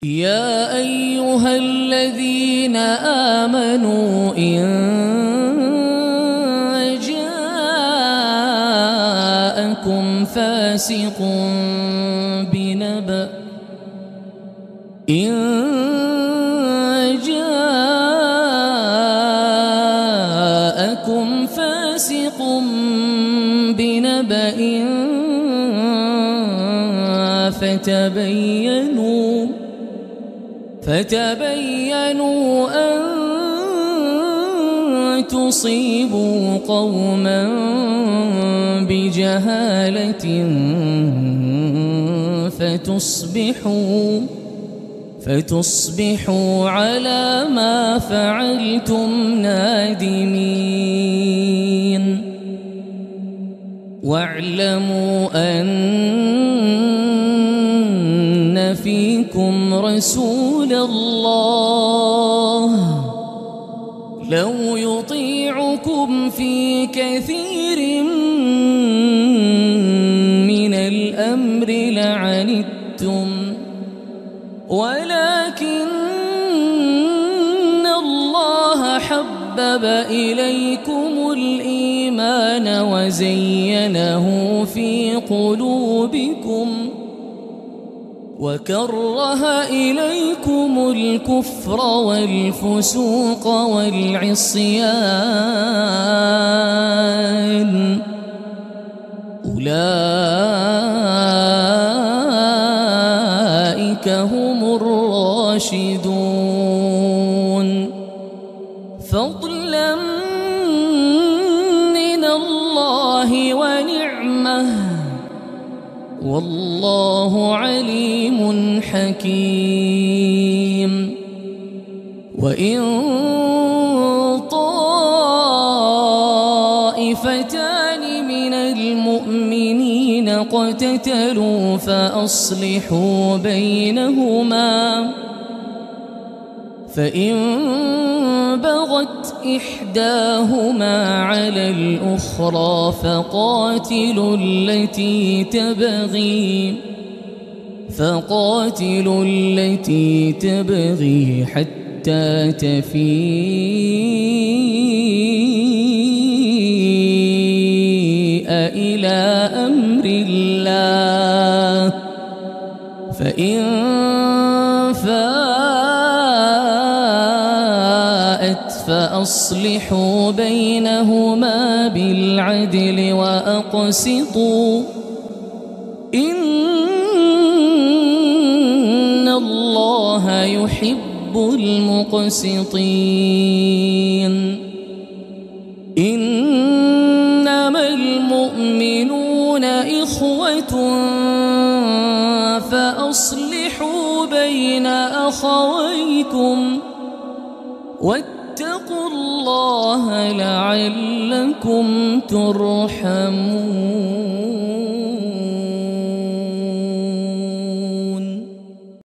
يا أيها الذين آمنوا إن جاءكم فاسق بنبأ فتبينوا أن تصيبوا قوما بجهالة فتصبحوا على ما فعلتم نادمين. واعلموا أن فيكم رسول الله لو يطيعكم في كثير من الأمر لعنتم ولكن الله حبب إليكم الإيمان وزينه في قلوبكم وكره إليكم الكفر والفسوق والعصيان أولئك هم الراشدون فضلا من الله ونعمه والله عليم حكيم. وإن طائفتان من المؤمنين اقتتلوا فأصلحوا بينهما فإن بغت إحداهما على الأخرى فقاتلوا التي تبغي حتى تفيء إلى أمر الله فإن فاءت فأصلحوا بينهما بالعدل وأقسطوا إن الله يحب المقسطين. إنما المؤمنون إخوة فأصلحوا بين أخويكم واتقوا الله لعلكم ترحمون.